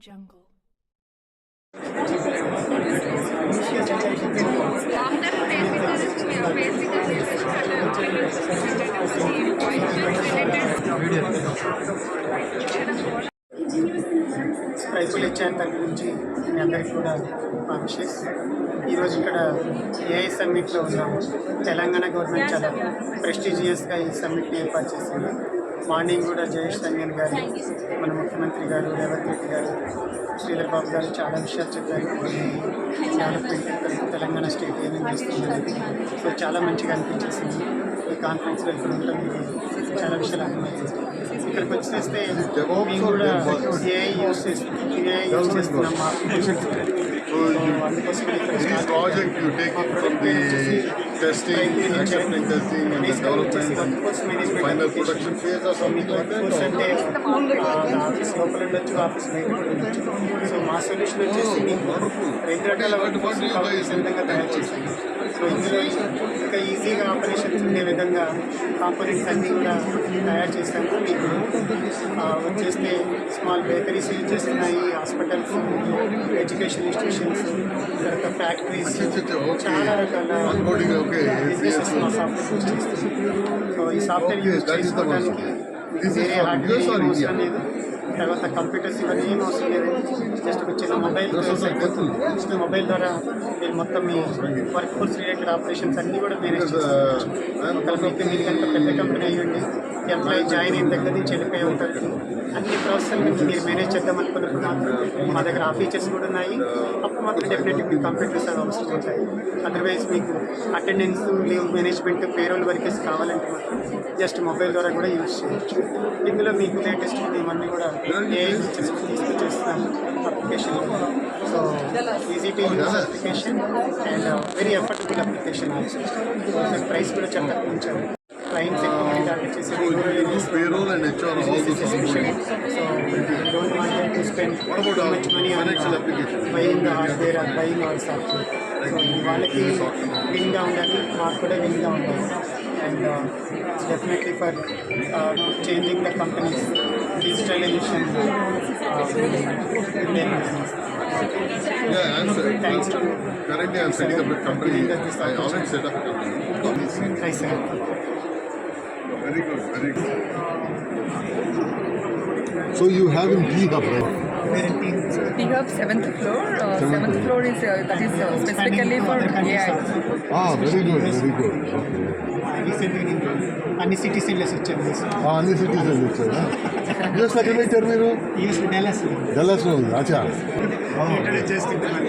Jungle. Tribal HR తరఫు నుంచి మీ అందరికీ కూడా మా విషెస్. ఈరోజు ఇక్కడ ఏఐ సమ్మిట్లో ఉన్నాము. తెలంగాణ గవర్నమెంట్ చాలా ప్రెస్టీజియస్గా ఈ సమ్మిట్ని ఏర్పాటు చేసింది. మార్నింగ్ కూడా జయేష్ రంజన్ గారు, మన ముఖ్యమంత్రి గారు, రేవంత్ రెడ్డి గారు, శ్రీధర్ బాబు గారు చాలా విషయాలు చెప్పారు. డెవలప్మెంట్ తెలంగాణ స్టేట్ ఏమేమి చేస్తుంది. సో చాలా మంచిగా అనిపించేసింది. ఈ కాన్ఫరెన్స్లో ఇక్కడ ఉంటుంది చాలా విషయాలు అర్థమవుతుంది. ఇక్కడికి వచ్చేస్తే మేము కూడా ఏఐ యూజ్ చేస్తున్నాం. This project you take it from the testing, accepting testing and the development and final production phase or something like that? Office లోపల ఉండొచ్చు, ఆఫీస్ బయట కూడా ఉండొచ్చు. సో మా సొల్యూషన్ వచ్చేసి మీకు రెండు రకాల విధంగా తయారు చేశాను. సో ఇందులో ఇంకా ఈజీగా ఆపరేషన్స్ ఉండే విధంగా కాంపోనెంట్స్ అన్నీ కూడా తయారు చేశాము. మీకు వచ్చేస్తే స్మాల్ బేకరీస్ యూజ్ చేస్తున్నాయి, హాస్పిటల్స్, ఎడ్యుకేషన్ ఇన్స్టిట్యూషన్స్, తర్వాత ఫ్యాక్టరీస్, చాలా రకాల బిజినెసెస్ మా సాఫ్ట్వేర్ యూజ్ చేస్తున్నాం. సో ఈ సాఫ్ట్వేర్ యూజ్ చేసుకోవడానికి వేరే హార్డ్వేర్ అవసరం లేదు. తర్వాత కంప్యూటర్స్ ఇవన్నీ ఏం అవసరం లేదు. జస్ట్ ఒక చిన్న మొబైల్ అయిపోతుంది. జస్ట్ మొబైల్ ద్వారా మీరు మొత్తం మీ వర్క్ ఫోర్స్ రిలేటెడ్ ఆపరేషన్స్ అన్నీ కూడా మేనేజ్ చేసుకోవచ్చు. ఒకవేళ మీకు కనుక పెద్ద కంపెనీ అయ్యండి, ఎంప్లాయీ జాయిన్ అయిన దగ్గర నుంచి వెళ్ళిపోయి ఉంటారు. అన్ని ప్రాసెస్ నుంచి మీరు మేనేజ్ చేద్దాం అనుకున్నప్పుడు మాత్రం మా దగ్గర ఆ ఫీచర్స్ కూడా ఉన్నాయి. అప్పుడు మాత్రం డెఫినెట్లీ మీకు కంప్యూటర్స్ అవి అవసరం ఉంటాయి. అదర్వైజ్ మీకు attendance, leave management, payroll workers కావాలంటే మాత్రం జస్ట్ మొబైల్ ద్వారా కూడా యూజ్ చేయొచ్చు. ఇందులో మీకు లేటెస్ట్ మేమన్నీ కూడా ఏఐ ఫీచర్స్ తీసుకొచ్చేస్తున్నాము application. So easy to use application and very affordable application also. Price కూడా చాలా తక్కువ ఉంచాము. క్లయింట్స్ ఎక్కువ మంది టార్గెట్ చేసి payroll and HR all those so don't want to spend much money on buying the hardware or buying our software. So వాళ్ళకి విన్గా ఉండాలి, మాకు కూడా విన్గా ఉండాలి. And definitely for changing the companies digitalization Indian business. Yeah, I'm Thanks to currently I'm setting up a company. I already set up a company. Nice. Very good, very good. So you have in T-Hub, right? T-Hub 7th floor. 7th floor is that is specifically for AI. Very good, very good. Okay. Recently అన్ని సిటీస్లో వచ్చాను. అన్ని cities వచ్చారా? US ఎక్కడ పెట్టారు మీరు? US Dallas లో ఉంది. అచ్చా, ఇంట్రడ్యూస్ చేస్తున్నాను.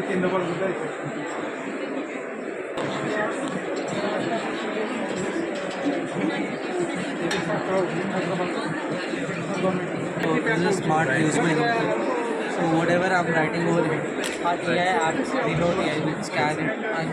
కింద పడుతుంది. This is a smart usable interface. So whatever I'm writing over here, AI apps, reload AI will scan it and